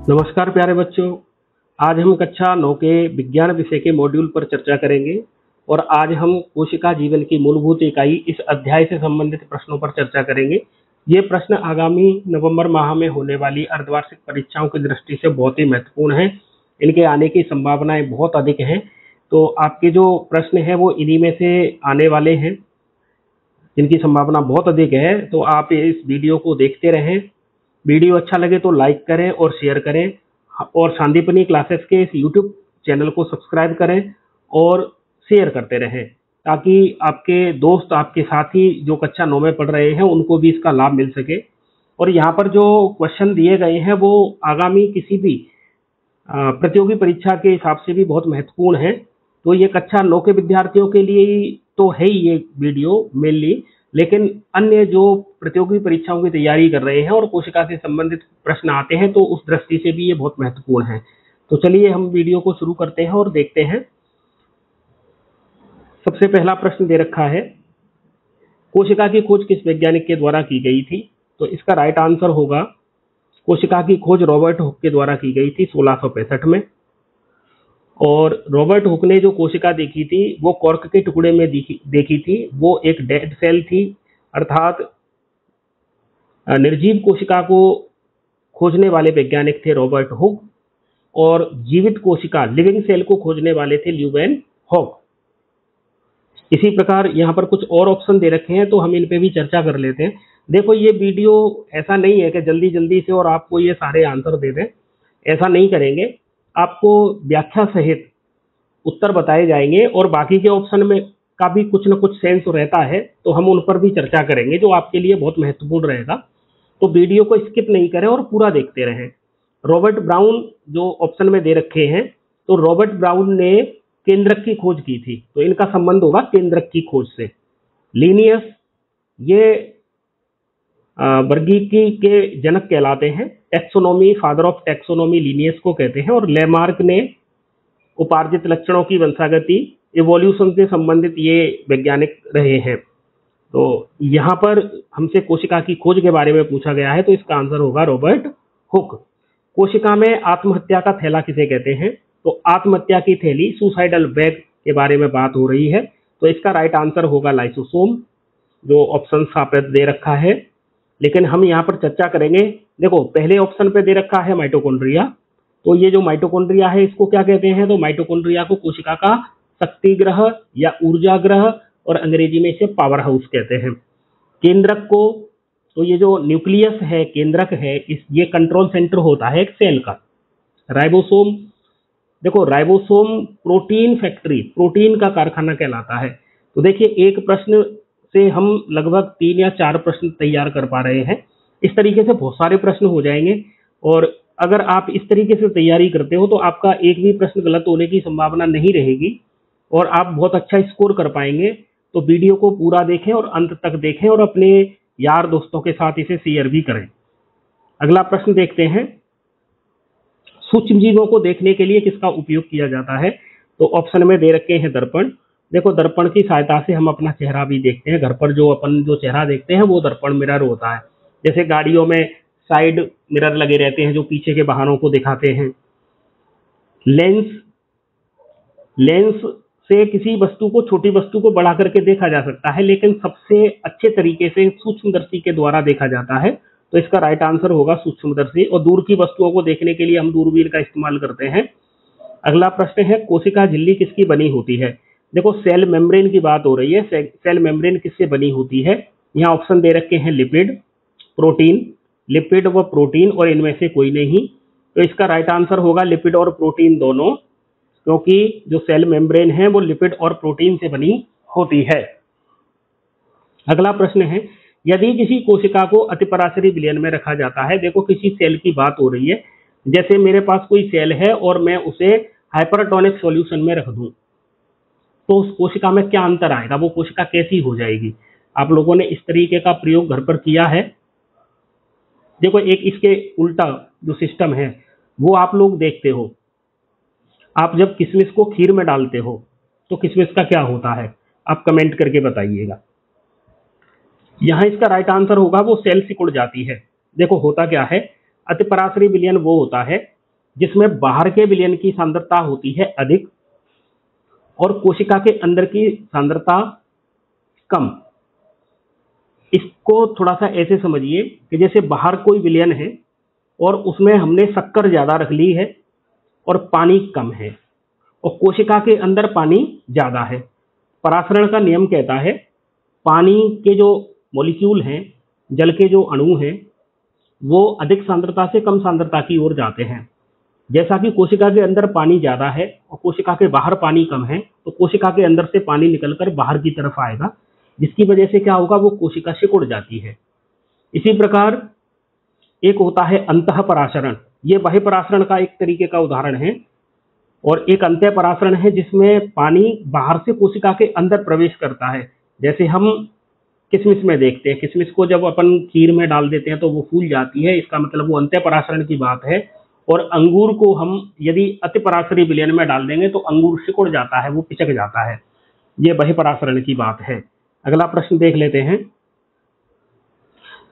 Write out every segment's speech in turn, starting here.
नमस्कार प्यारे बच्चों। आज हम कक्षा 9 के विज्ञान विषय के मॉड्यूल पर चर्चा करेंगे और आज हम कोशिका जीवन की मूलभूत इकाई इस अध्याय से संबंधित प्रश्नों पर चर्चा करेंगे। ये प्रश्न आगामी नवंबर माह में होने वाली अर्धवार्षिक परीक्षाओं की दृष्टि से बहुत ही महत्वपूर्ण हैं। इनके आने की संभावनाएं बहुत अधिक हैं, तो आपके जो प्रश्न हैं वो इन्हीं में से आने वाले हैं, जिनकी संभावना बहुत अधिक है। तो आप इस वीडियो को देखते रहें। वीडियो अच्छा लगे तो लाइक करें और शेयर करें और संदीपनी क्लासेस के इस यूट्यूब चैनल को सब्सक्राइब करें और शेयर करते रहें, ताकि आपके दोस्त, आपके साथी जो कक्षा 9 में पढ़ रहे हैं उनको भी इसका लाभ मिल सके। और यहाँ पर जो क्वेश्चन दिए गए हैं वो आगामी किसी भी प्रतियोगी परीक्षा के हिसाब से भी बहुत महत्वपूर्ण है। तो ये कक्षा 9 के विद्यार्थियों के लिए तो है ही ये वीडियो मेनली, लेकिन अन्य जो प्रतियोगी परीक्षाओं की तैयारी कर रहे हैं और कोशिका से संबंधित प्रश्न आते हैं तो उस दृष्टि से भी ये बहुत महत्वपूर्ण है। तो चलिए हम वीडियो को शुरू करते हैं और देखते हैं। सबसे पहला प्रश्न दे रखा है, कोशिका की खोज किस वैज्ञानिक के द्वारा की गई थी? तो इसका राइट आंसर होगा, कोशिका की खोज रॉबर्ट हुक के द्वारा की गई थी 1665 में। और रॉबर्ट हुक ने जो कोशिका देखी थी वो कॉर्क के टुकड़े में देखी थी। वो एक डेड सेल थी, अर्थात निर्जीव कोशिका को खोजने वाले वैज्ञानिक थे रॉबर्ट हुक, और जीवित कोशिका लिविंग सेल को खोजने वाले थे ल्यूवेन हॉक। इसी प्रकार यहाँ पर कुछ और ऑप्शन दे रखे हैं, तो हम इन पे भी चर्चा कर लेते हैं। देखो, ये वीडियो ऐसा नहीं है कि जल्दी जल्दी से और आपको ये सारे आंसर दे दें, ऐसा नहीं करेंगे। आपको व्याख्या सहित उत्तर बताए जाएंगे और बाकी के ऑप्शन में का भी कुछ न कुछ सेंस रहता है, तो हम उन पर भी चर्चा करेंगे जो आपके लिए बहुत महत्वपूर्ण रहेगा। तो वीडियो को स्किप नहीं करें और पूरा देखते रहें। रॉबर्ट ब्राउन जो ऑप्शन में दे रखे हैं, तो रॉबर्ट ब्राउन ने केंद्रक की खोज की थी, तो इनका संबंध होगा केंद्रक की खोज से। लिनियस ये वर्गीकी के जनक कहलाते हैं, taxonomy, father of taxonomy Linnaeus को कहते हैं। और लेमार्क ने उपार्जित लक्षणों की वंशागति, इवोल्यूशन से संबंधित ये वैज्ञानिक रहे हैं। तो यहाँ पर हमसे कोशिका की खोज के बारे में पूछा गया है, तो इसका आंसर होगा रॉबर्ट हुक। कोशिका में आत्महत्या का थैला किसे कहते हैं? तो आत्महत्या की थैली, सुसाइडल बैग के बारे में बात हो रही है, तो इसका राइट आंसर होगा लाइसोसोम, जो ऑप्शन साफ दे रखा है। लेकिन हम यहाँ पर चर्चा करेंगे। देखो, पहले ऑप्शन पे दे रखा है माइटोकॉन्ड्रिया, तो ये जो माइटोकॉन्ड्रिया है इसको क्या कहते हैं? तो माइटोकॉन्ड्रिया को कोशिका का शक्ति ग्रह या ऊर्जा ग्रह और अंग्रेजी में इसे पावर हाउस कहते हैं। केंद्रक को, तो ये जो न्यूक्लियस है, केंद्रक है, ये कंट्रोल सेंटर होता है एक सेल का। राइबोसोम, देखो राइबोसोम प्रोटीन फैक्ट्री, प्रोटीन का कारखाना कहलाता है। तो देखिए, एक प्रश्न से हम लगभग 3 या 4 प्रश्न तैयार कर पा रहे हैं। इस तरीके से बहुत सारे प्रश्न हो जाएंगे, और अगर आप इस तरीके से तैयारी करते हो तो आपका एक भी प्रश्न गलत होने की संभावना नहीं रहेगी और आप बहुत अच्छा स्कोर कर पाएंगे। तो वीडियो को पूरा देखें और अंत तक देखें और अपने यार दोस्तों के साथ इसे शेयर भी करें। अगला प्रश्न देखते हैं, सूक्ष्म जीवों को देखने के लिए किसका उपयोग किया जाता है? तो ऑप्शन में दे रखे हैं दर्पण। देखो, दर्पण की सहायता से हम अपना चेहरा भी देखते हैं। घर पर जो अपन जो चेहरा देखते हैं वो दर्पण मिरर होता है। जैसे गाड़ियों में साइड मिरर लगे रहते हैं जो पीछे के वाहनों को दिखाते हैं। लेंस, लेंस से किसी वस्तु को, छोटी वस्तु को बढ़ा करके देखा जा सकता है, लेकिन सबसे अच्छे तरीके से सूक्ष्मदर्शी के द्वारा देखा जाता है। तो इसका राइट आंसर होगा सूक्ष्मदर्शी। और दूर की वस्तुओं को देखने के लिए हम दूरबीन का इस्तेमाल करते हैं। अगला प्रश्न है, कोशिका झिल्ली किसकी बनी होती है? देखो, सेल मेम्ब्रेन की बात हो रही है। सेल मेम्ब्रेन किससे बनी होती है? यहाँ ऑप्शन दे रखे हैं लिपिड, प्रोटीन, लिपिड व प्रोटीन, और इनमें से कोई नहीं। तो इसका राइट आंसर होगा लिपिड और प्रोटीन दोनों, क्योंकि जो सेल मेम्ब्रेन है वो लिपिड और प्रोटीन से बनी होती है। अगला प्रश्न है, यदि किसी कोशिका को अतिपराशरी विलयन में रखा जाता है, देखो किसी सेल की बात हो रही है, जैसे मेरे पास कोई सेल है और मैं उसे हाइपरटोनिक सॉल्यूशन में रख दूं, तो उस कोशिका में क्या अंतर आएगा? वो कोशिका कैसी हो जाएगी? आप लोगों ने इस तरीके का प्रयोग घर पर किया है? देखो, एक इसके उल्टा जो सिस्टम है वो आप लोग देखते हो। आप जब किशमिश को खीर में डालते हो तो किशमिश का क्या होता है? आप कमेंट करके बताइएगा। यहाँ इसका राइट आंसर होगा वो सेल सिकुड़ जाती है। देखो, होता क्या है, अतिपराशरी विलयन वो होता है जिसमें बाहर के विलयन की सांद्रता होती है अधिक और कोशिका के अंदर की सांद्रता कम। इसको थोड़ा सा ऐसे समझिए कि जैसे बाहर कोई विलयन है और उसमें हमने शक्कर ज्यादा रख ली है और पानी कम है, और कोशिका के अंदर पानी ज्यादा है। परासरण का नियम कहता है पानी के जो मॉलिक्यूल हैं, जल के जो अणु हैं, वो अधिक सांद्रता से कम सांद्रता की ओर जाते हैं। जैसा कि कोशिका के अंदर पानी ज्यादा है और कोशिका के बाहर पानी कम है, तो कोशिका के अंदर से पानी निकलकर बाहर की तरफ आएगा, जिसकी वजह से क्या होगा, वो कोशिका सिकुड़ जाती है। इसी प्रकार एक होता है अंतः परासरण, ये बाह्य परासरण का एक तरीके का उदाहरण है, और एक अंतः परासरण है जिसमें पानी बाहर से कोशिका के अंदर प्रवेश करता है। जैसे हम किशमिश में देखते हैं, किशमिश को जब अपन खीर में डाल देते हैं तो वो फूल जाती है, इसका मतलब वो अंतः परासरण की बात है। और अंगूर को हम यदि अति पराशरी विलयन में डाल देंगे तो अंगूर सिकुड़ जाता है, वो पिचक जाता है। ये बाह्य परासरण की बात है। अगला प्रश्न देख लेते हैं।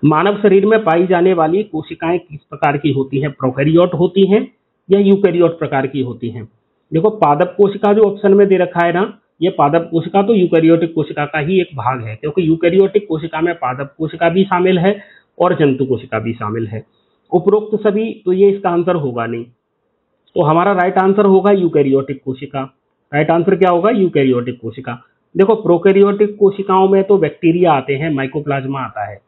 मानव शरीर में पाई जाने वाली कोशिकाएं किस प्रकार की होती हैं? प्रोकैरियोट होती हैं या यूकैरियोट प्रकार की होती हैं? देखो, पादप कोशिका जो ऑप्शन में दे रखा है ना, ये पादप कोशिका तो यूकैरियोटिक कोशिका का ही एक भाग है, क्योंकि यूकैरियोटिक कोशिका में पादप कोशिका भी शामिल है और जंतु कोशिका भी शामिल है। उपरोक्त सभी, तो ये इसका आंसर होगा नहीं, तो हमारा राइट आंसर होगा यूकैरियोटिक कोशिका। राइट आंसर क्या होगा? यूकैरियोटिक कोशिका। देखो, प्रोकैरियोटिक कोशिकाओं में तो बैक्टीरिया आते हैं, माइकोप्लाज्मा आता है।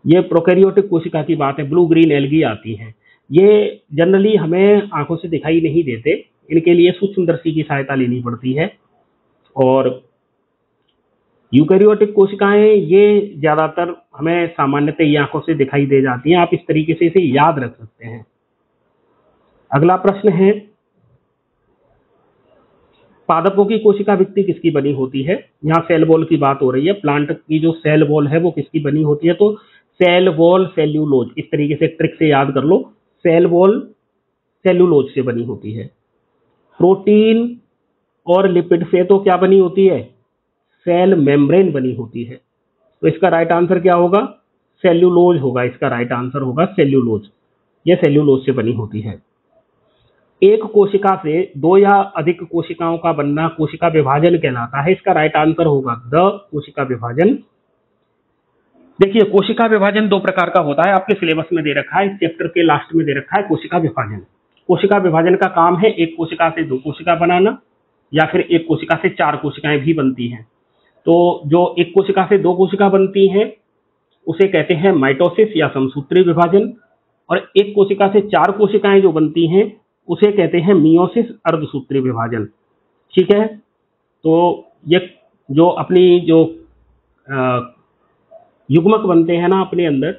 ये प्रोकैरियोटिक कोशिका की बात है, ब्लू ग्रीन एल्गी आती हैं। ये जनरली हमें आंखों से दिखाई नहीं देते, इनके लिए सूक्ष्मदर्शी की सहायता लेनी पड़ती है। और यूकैरियोटिक कोशिकाएं ये ज्यादातर हमें सामान्यतः ये आंखों से दिखाई दे जाती हैं। आप इस तरीके से इसे याद रख सकते हैं। अगला प्रश्न है, पादपों की कोशिका भित्ति किसकी बनी होती है? यहाँ सेल वॉल की बात हो रही है। प्लांट की जो सेल वॉल है वो किसकी बनी होती है? तो सेल वॉल सेल्यूलोज, इस तरीके से ट्रिक से याद कर लो, सेल वॉल सेल्यूलोज से बनी होती है। प्रोटीन और लिपिड से तो क्या बनी होती है? सेल मेम्ब्रेन बनी होती है। तो इसका राइट आंसर क्या होगा? सेल्यूलोज होगा। इसका राइट आंसर होगा सेल्यूलोज। यह सेल्यूलोज से बनी होती है। एक कोशिका से दो या अधिक कोशिकाओं का बनना कोशिका विभाजन कहलाता है। इसका राइट आंसर होगा द कोशिका विभाजन। देखिए, कोशिका विभाजन दो प्रकार का होता है, आपके सिलेबस में दे रखा है, इस चैप्टर के लास्ट में दे रखा है कोशिका विभाजन। कोशिका विभाजन का काम है एक कोशिका से दो कोशिका बनाना, या फिर एक कोशिका से चार कोशिकाएं भी बनती हैं। तो जो एक कोशिका से दो कोशिका बनती हैं उसे कहते हैं माइटोसिस या समसूत्री विभाजन, और एक कोशिका से चार कोशिकाएं जो बनती हैं उसे कहते हैं मियोसिस अर्धसूत्री विभाजन। ठीक है, तो ये जो अपनी जो युग्मक बनते हैं ना अपने अंदर,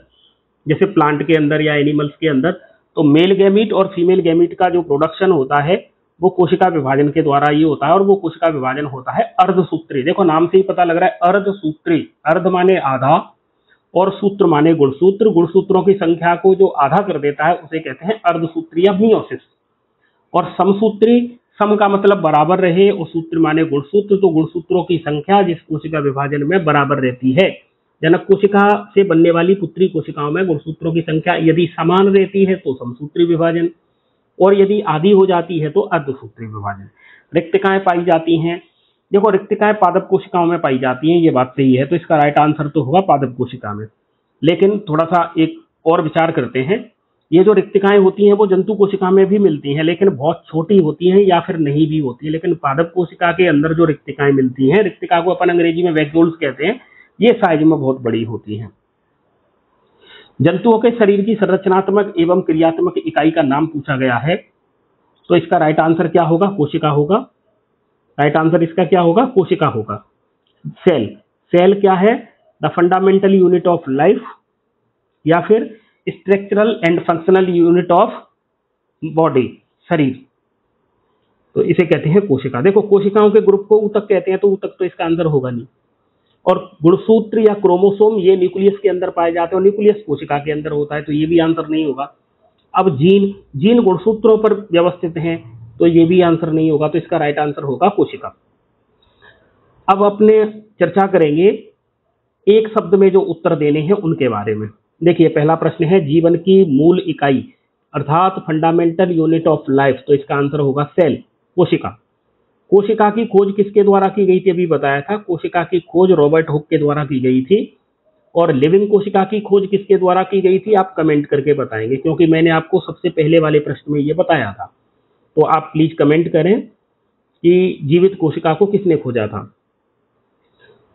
जैसे प्लांट के अंदर या एनिमल्स के अंदर, तो मेल गैमीट और फीमेल गैमीट का जो प्रोडक्शन होता है वो कोशिका विभाजन के द्वारा ये होता है, और वो कोशिका विभाजन होता है अर्धसूत्री। देखो, नाम से ही पता लग रहा है अर्धसूत्री। अर्ध माने आधा और सूत्र माने गुणसूत्र। गुणसूत्रों की संख्या को जो आधा कर देता है उसे कहते हैं अर्धसूत्री या मियोसिस। और समसूत्री, सम का मतलब बराबर रहे, और सूत्र माने गुणसूत्र, तो गुणसूत्रों की संख्या जिस कोशिका विभाजन में बराबर रहती है। जनक कोशिका से बनने वाली पुत्री कोशिकाओं में गुणसूत्रों की संख्या यदि समान रहती है तो समसूत्री विभाजन, और यदि आधी हो जाती है तो अर्धसूत्री विभाजन। रिक्तिकाएं पाई जाती हैं, देखो रिक्तिकाएं पादप कोशिकाओं में पाई जाती हैं, ये बात सही है, तो इसका राइट आंसर तो होगा पादप कोशिका में। लेकिन थोड़ा सा एक और विचार करते हैं, ये जो रिक्तिकाएं होती हैं वो जंतु कोशिका में भी मिलती हैं, लेकिन बहुत छोटी होती हैं या फिर नहीं भी होती है। लेकिन पादप कोशिका के अंदर जो रिक्तिकाएं मिलती हैं, रिक्तिका को अपन अंग्रेजी में वैक्यूल्स कहते हैं, ये साइज में बहुत बड़ी होती हैं। जंतुओं के शरीर की संरचनात्मक एवं क्रियात्मक इकाई का नाम पूछा गया है, तो इसका राइट आंसर क्या होगा? कोशिका होगा। राइट आंसर इसका क्या होगा? कोशिका होगा। सेल, सेल क्या है? The fundamental unit of life, या फिर structural and functional unit of body, शरीर, तो इसे कहते हैं कोशिका। देखो, कोशिकाओं के ग्रुप को ऊतक कहते हैं, तो ऊतक तो इसका आंसर होगा नहीं। और गुणसूत्र या क्रोमोसोम ये न्यूक्लियस के अंदर पाए जाते हैं, और न्यूक्लियस कोशिका के अंदर होता है, तो ये भी आंसर नहीं होगा। अब जीन, जीन गुणसूत्रों पर व्यवस्थित हैं, तो ये भी आंसर नहीं होगा, तो इसका राइट आंसर होगा कोशिका। अब अपने चर्चा करेंगे एक शब्द में जो उत्तर देने हैं उनके बारे में। देखिए, पहला प्रश्न है, जीवन की मूल इकाई अर्थात फंडामेंटल यूनिट ऑफ लाइफ, तो इसका आंसर होगा सेल, कोशिका। कोशिका की खोज किसके द्वारा की गई थी, अभी बताया था, कोशिका की खोज रॉबर्ट हुक के द्वारा की गई थी। और लिविंग कोशिका की खोज किसके द्वारा की गई थी, आप कमेंट करके बताएंगे, क्योंकि मैंने आपको सबसे पहले वाले प्रश्न में ये बताया था। तो आप प्लीज कमेंट करें कि जीवित कोशिका को किसने खोजा था।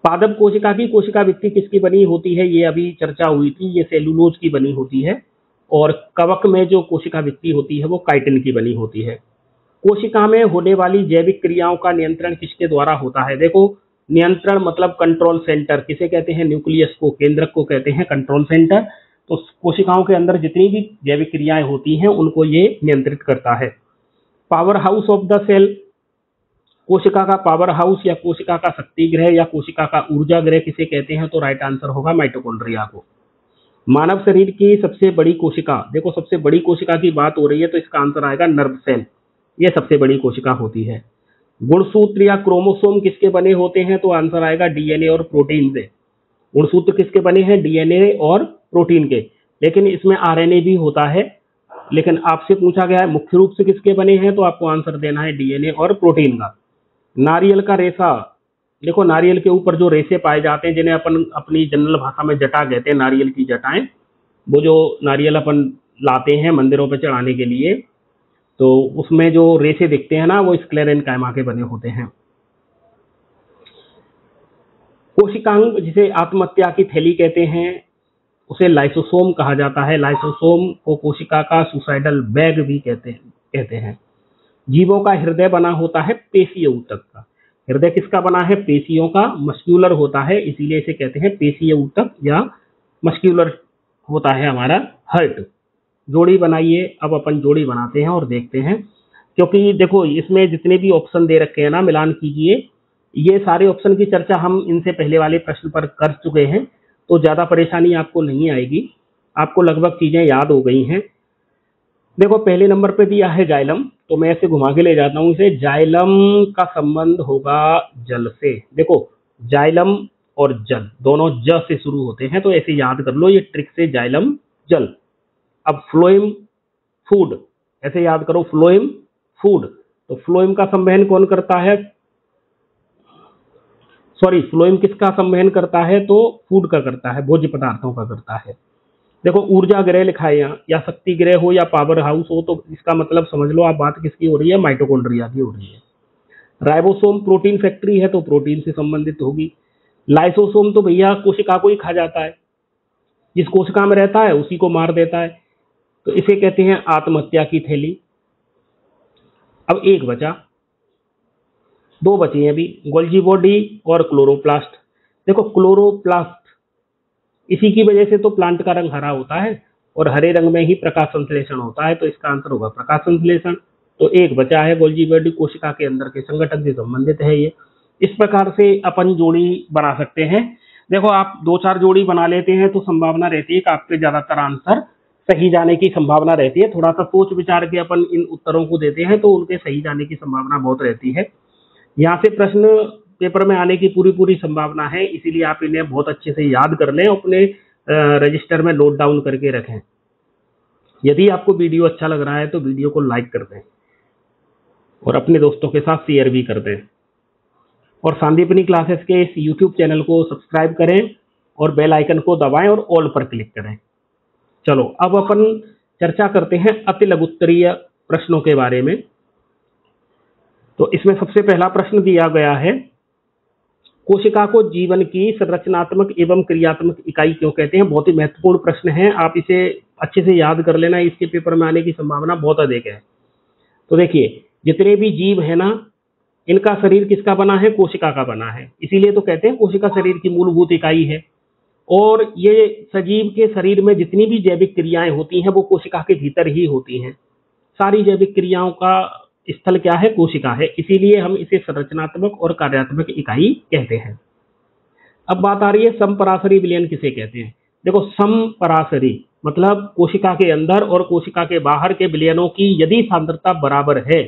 पादप कोशिका की कोशिका भित्ति किसकी बनी होती है, ये अभी चर्चा हुई थी, ये सेलुलोज की बनी होती है। और कवक में जो कोशिका भित्ति होती है वो काइटिन की बनी होती है। कोशिका में होने वाली जैविक क्रियाओं का नियंत्रण किसके द्वारा होता है। देखो, नियंत्रण मतलब कंट्रोल सेंटर, किसे कहते हैं, न्यूक्लियस को, केंद्रक को कहते हैं कंट्रोल सेंटर। तो कोशिकाओं के अंदर जितनी भी जैविक क्रियाएं होती हैं उनको ये नियंत्रित करता है। Powerhouse of the cell, कोशिका का पावर हाउस या कोशिका का शक्ति गृह या कोशिका का ऊर्जा गृह किसे कहते हैं, तो राइट आंसर होगा माइटोकॉन्ड्रिया को। मानव शरीर की सबसे बड़ी कोशिका, देखो सबसे बड़ी कोशिका की बात हो रही है तो इसका आंसर आएगा नर्व सेल, ये सबसे बड़ी कोशिका होती है। गुणसूत्र या क्रोमोसोम किसके बने होते हैं, तो आंसर आएगा डीएनए और प्रोटीन से। गुणसूत्र किसके बने हैं, डीएनए और प्रोटीन के, लेकिन इसमें आरएनए भी होता है। लेकिन आपसे पूछा गया है मुख्य रूप से किसके बने हैं, तो आपको आंसर देना है डीएनए और प्रोटीन का। नारियल का रेशा, देखो नारियल के ऊपर जो रेशे पाए जाते हैं जिन्हें अपन अपनी जनरल भाषा में जटा कहते हैं, नारियल की जटाएं, वो जो नारियल अपन लाते हैं मंदिरों पर चढ़ाने के लिए, तो उसमें जो रेशे दिखते हैं ना वो स्क्लेरेनकाइमा के बने होते हैं। कोशिकांग जिसे आत्महत्या की थैली कहते हैं उसे लाइसोसोम कहा जाता है। लाइसोसोम को कोशिका का सुसाइडल बैग भी कहते हैं। जीवों का हृदय बना होता है पेशीय ऊतक का। हृदय किसका बना है, पेशियों का, मस्क्यूलर होता है, इसीलिए इसे कहते हैं पेशीय ऊतक या मस्क्यूलर होता है हमारा हार्ट। जोड़ी बनाइए, अब अपन जोड़ी बनाते हैं और देखते हैं, क्योंकि देखो इसमें जितने भी ऑप्शन दे रखे हैं ना, मिलान कीजिए। ये सारे ऑप्शन की चर्चा हम इनसे पहले वाले प्रश्न पर कर चुके हैं, तो ज्यादा परेशानी आपको नहीं आएगी, आपको लगभग चीजें याद हो गई हैं। देखो पहले नंबर पे दिया है जाइलम, तो मैं ऐसे घुमा के ले जाता हूं इसे। जाइलम का संबंध होगा जल से। देखो जाइलम और जल दोनों ज से शुरू होते हैं, तो ऐसे याद कर लो, ये ट्रिक से जाइलम जल। अब फ्लोएम फूड, ऐसे याद करो, फ्लोएम फूड, तो फ्लोएम का संवहन कौन करता है, सॉरी फ्लोएम किसका संवहन करता है, तो फूड का करता है, भोज्य पदार्थों का करता है। देखो ऊर्जा गृह लिखा है यहाँ, या शक्ति गृह हो या पावर हाउस हो, तो इसका मतलब समझ लो आप बात किसकी हो रही है, माइटोकॉन्ड्रिया की हो रही है। राइबोसोम प्रोटीन फैक्ट्री है तो प्रोटीन से संबंधित होगी। लाइसोसोम तो भैया कोशिका को ही खा जाता है, जिस कोशिका में रहता है उसी को मार देता है, तो इसे कहते हैं आत्महत्या की थैली। अब एक बचा, दो बची हैं अभी, गोल्जी बॉडी और क्लोरोप्लास्ट। देखो क्लोरोप्लास्ट, इसी की वजह से तो प्लांट का रंग हरा होता है और हरे रंग में ही प्रकाश संश्लेषण होता है, तो इसका आंसर होगा प्रकाश संश्लेषण। तो एक बचा है गोल्जी बॉडी, कोशिका के अंदर के संगठन से संबंधित है ये। इस प्रकार से अपन जोड़ी बना सकते हैं। देखो आप दो चार जोड़ी बना लेते हैं तो संभावना रहती है कि आपके ज्यादातर आंसर सही जाने की संभावना रहती है। थोड़ा सा सोच विचार के अपन इन उत्तरों को देते हैं तो उनके सही जाने की संभावना बहुत रहती है। यहाँ से प्रश्न पेपर में आने की पूरी संभावना है, इसीलिए आप इन्हें बहुत अच्छे से याद कर लें, अपने रजिस्टर में नोट डाउन करके रखें। यदि आपको वीडियो अच्छा लग रहा है तो वीडियो को लाइक कर दें और अपने दोस्तों के साथ शेयर भी कर दें, और संदीपनी क्लासेस के इस यूट्यूब चैनल को सब्सक्राइब करें और बेल आइकन को दबाएं और ऑल पर क्लिक करें। चलो अब अपन चर्चा करते हैं अति लघुत्तरीय प्रश्नों के बारे में। तो इसमें सबसे पहला प्रश्न दिया गया है, कोशिका को जीवन की संरचनात्मक एवं क्रियात्मक इकाई क्यों कहते हैं। बहुत ही महत्वपूर्ण प्रश्न है, आप इसे अच्छे से याद कर लेना, इसके पेपर में आने की संभावना बहुत अधिक है। तो देखिए जितने भी जीव है ना, इनका शरीर किसका बना है, कोशिका का बना है, इसीलिए तो कहते हैं कोशिका शरीर की मूलभूत इकाई है। और ये सजीव के शरीर में जितनी भी जैविक क्रियाएं होती हैं वो कोशिका के भीतर ही होती हैं। सारी जैविक क्रियाओं का स्थल क्या है, कोशिका है, इसीलिए हम इसे संरचनात्मक और कार्यात्मक इकाई कहते हैं। अब बात आ रही है समपराशरी विलयन किसे कहते हैं। देखो समपराशरी मतलब कोशिका के अंदर और कोशिका के बाहर के विलयनों की यदि सांद्रता बराबर है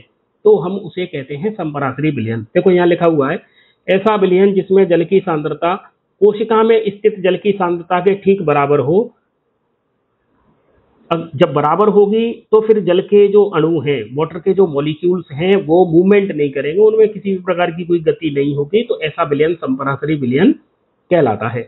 तो हम उसे कहते हैं समपराशरी विलयन। देखो यहाँ लिखा हुआ है, ऐसा विलयन जिसमें जल की सांद्रता कोशिका में स्थित जल की सांद्रता के ठीक बराबर हो अब जब बराबर होगी तो फिर जल के जो अणु हैं, वाटर के जो मॉलिक्यूल्स हैं, वो मूवमेंट नहीं करेंगे, उनमें किसी भी प्रकार की कोई गति नहीं होगी, तो ऐसा विलयन संपरासरी विलयन कहलाता है।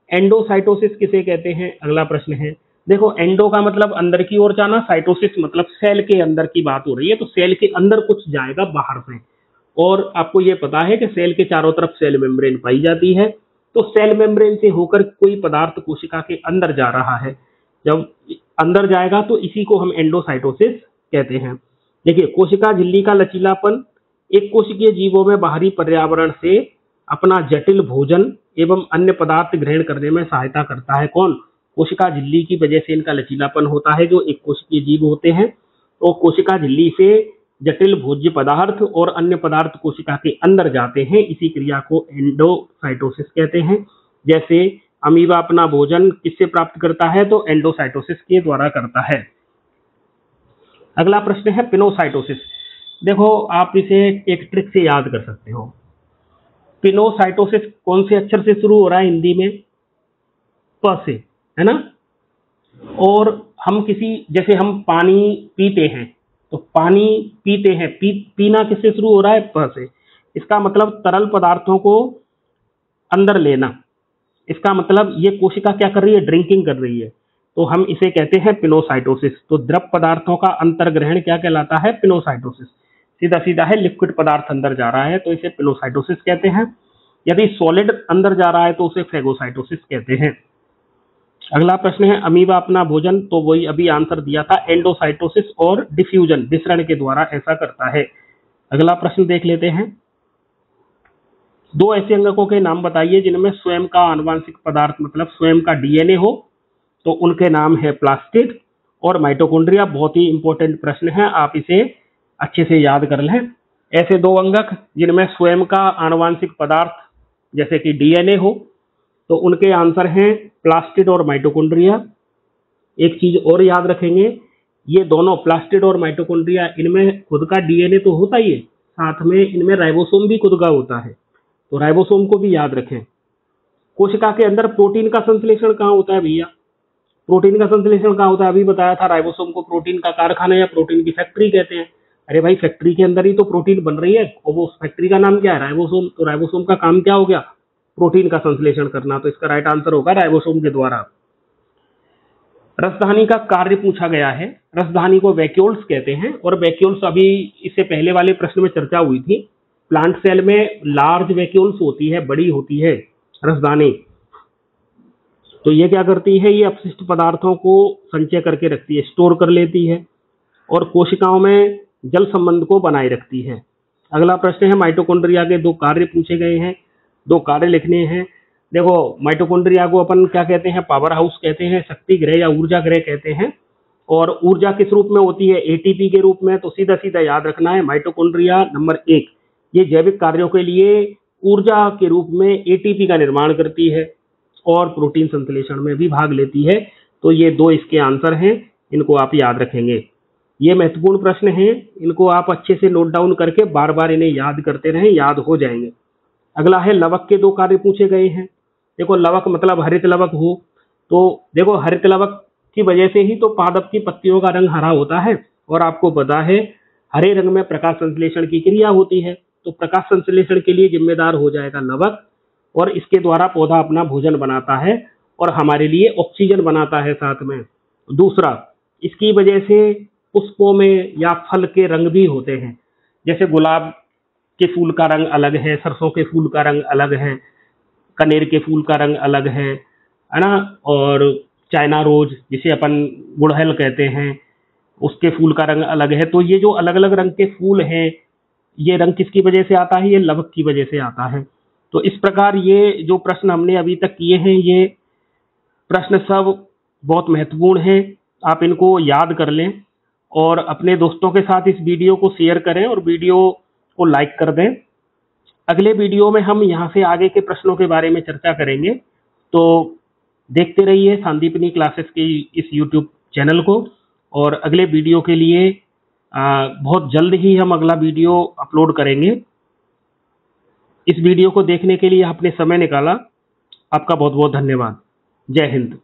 एंडोसाइटोसिस किसे कहते हैं, अगला प्रश्न है। देखो, एंडो का मतलब अंदर की ओर जाना, साइटोसिस मतलब सेल के अंदर की बात हो रही है, तो सेल के अंदर कुछ जाएगा बाहर से। और आपको ये पता है कि सेल के चारों तरफ सेल मेम्ब्रेन पाई जाती है, तो सेल मेम्ब्रेन से होकर कोई पदार्थ कोशिका के अंदर जा रहा है, जब अंदर जाएगा तो इसी को हम एंडोसाइटोसिस कहते हैं। देखिए, कोशिका झिल्ली का लचीलापन एक कोशिकीय जीवों में बाहरी पर्यावरण से अपना जटिल भोजन एवं अन्य पदार्थ ग्रहण करने में सहायता करता है। कौन? कोशिका झिल्ली की वजह से इनका लचीलापन होता है। जो एक कोशिकीय जीव होते हैं, तो कोशिका झिल्ली से जटिल भोज्य पदार्थ और अन्य पदार्थ कोशिका के अंदर जाते हैं, इसी क्रिया को एंडोसाइटोसिस कहते हैं। जैसे अमीबा अपना भोजन किससे प्राप्त करता है, तो एंडोसाइटोसिस के द्वारा करता है। अगला प्रश्न है पिनोसाइटोसिस। देखो, आप इसे एक ट्रिक से याद कर सकते हो। पिनोसाइटोसिस कौन से अक्षर से शुरू हो रहा है हिंदी में? प से, है ना। और हम जैसे हम पानी पीते हैं, तो पानी पीते हैं, पीना किससे शुरू हो रहा है? प से। इसका मतलब तरल पदार्थों को अंदर लेना। इसका मतलब ये कोशिका क्या कर रही है? ड्रिंकिंग कर रही है, तो हम इसे कहते हैं पिनोसाइटोसिस। तो द्रव पदार्थों का अंतर्ग्रहण क्या कहलाता है? पिनोसाइटोसिस। सीधा सीधा है, लिक्विड पदार्थ अंदर जा रहा है तो इसे पिनोसाइटोसिस कहते हैं। यदि सॉलिड अंदर जा रहा है तो उसे फेगोसाइटोसिस कहते हैं। अगला प्रश्न है अमीबा अपना भोजन, तो वही अभी आंसर दिया था, एंडोसाइटोसिस और डिफ्यूजन, विसरण के द्वारा ऐसा करता है। अगला प्रश्न देख लेते हैं। दो ऐसे अंगकों के नाम बताइए जिनमें स्वयं का आनुवांशिक पदार्थ मतलब स्वयं का डीएनए हो, तो उनके नाम है प्लास्टिड और माइटोकॉन्ड्रिया। बहुत ही इंपॉर्टेंट प्रश्न है, आप इसे अच्छे से याद कर लें। ऐसे दो अंगक जिनमें स्वयं का आनुवांशिक पदार्थ जैसे कि डीएनए हो, तो उनके आंसर हैं प्लास्टिड और माइटोकॉन्ड्रिया। एक चीज और याद रखेंगे, ये दोनों प्लास्टिड और माइटोकॉन्ड्रिया, इनमें खुद का डीएनए तो होता ही है, साथ में इनमें राइबोसोम भी खुद का होता है, तो राइबोसोम को भी याद रखें। कोशिका के अंदर प्रोटीन का संश्लेषण कहाँ होता है भैया? प्रोटीन का संश्लेषण कहाँ होता है? अभी बताया था, राइबोसोम को प्रोटीन का कारखाना या प्रोटीन की फैक्ट्री कहते हैं। अरे भाई, फैक्ट्री के अंदर ही तो प्रोटीन बन रही है, और वो फैक्ट्री का नाम क्या है? राइबोसोम। तो राइबोसोम का काम क्या हो गया? प्रोटीन का संश्लेषण करना, तो इसका राइट आंसर होगा राइबोसोम के द्वारा। रसधानी का कार्य पूछा गया है। रसधानी को वैक्यूल्स कहते हैं, और वैक्यूल्स अभी इससे पहले वाले प्रश्न में चर्चा हुई थी। प्लांट सेल में लार्ज वैक्यूल्स होती है, बड़ी होती है रसधानी। तो ये क्या करती है? ये अपशिष्ट पदार्थों को संचय करके रखती है, स्टोर कर लेती है, और कोशिकाओं में जल संबंध को बनाए रखती है। अगला प्रश्न है माइटोकॉन्ड्रिया के दो कार्य पूछे गए हैं, दो कार्य लिखने हैं। देखो, माइटोकॉन्ड्रिया को अपन क्या कहते हैं? पावर हाउस कहते हैं, शक्ति ग्रह या ऊर्जा ग्रह कहते हैं। और ऊर्जा किस रूप में होती है? एटीपी के रूप में। तो सीधा सीधा याद रखना है, माइटोकॉन्ड्रिया नंबर 1 ये जैविक कार्यों के लिए ऊर्जा के रूप में एटीपी का निर्माण करती है और प्रोटीन संश्लेषण में भी भाग लेती है। तो ये दो इसके आंसर हैं, इनको आप याद रखेंगे। ये महत्वपूर्ण प्रश्न हैं, इनको आप अच्छे से नोट डाउन करके बार बार इन्हें याद करते रहें, याद हो जाएंगे। अगला है लवक के दो कार्य पूछे गए हैं। देखो, लवक मतलब हरित लवक हो, तो देखो हरित लवक की वजह से ही तो पादप की पत्तियों का रंग हरा होता है, और आपको पता है हरे रंग में प्रकाश संश्लेषण की क्रिया होती है, तो प्रकाश संश्लेषण के लिए जिम्मेदार हो जाएगा लवक, और इसके द्वारा पौधा अपना भोजन बनाता है और हमारे लिए ऑक्सीजन बनाता है साथ में। दूसरा, इसकी वजह से पुष्पों में या फल के रंग भी होते हैं, जैसे गुलाब के फूल का रंग अलग है, सरसों के फूल का रंग अलग है, कनेर के फूल का रंग अलग है ना, और चाइना रोज जिसे अपन गुड़हल कहते हैं, उसके फूल का रंग अलग है। तो ये जो अलग अलग रंग के फूल हैं, ये रंग किसकी वजह से आता है? ये लवक की वजह से आता है। तो इस प्रकार ये जो प्रश्न हमने अभी तक किए हैं, ये प्रश्न सब बहुत महत्वपूर्ण हैं, आप इनको याद कर लें और अपने दोस्तों के साथ इस वीडियो को शेयर करें और वीडियो को लाइक कर दें। अगले वीडियो में हम यहाँ से आगे के प्रश्नों के बारे में चर्चा करेंगे, तो देखते रहिए संदीपनी क्लासेस की इस यूट्यूब चैनल को। और अगले वीडियो के लिए बहुत जल्द ही हम अगला वीडियो अपलोड करेंगे। इस वीडियो को देखने के लिए आपने समय निकाला, आपका बहुत बहुत धन्यवाद। जय हिंद।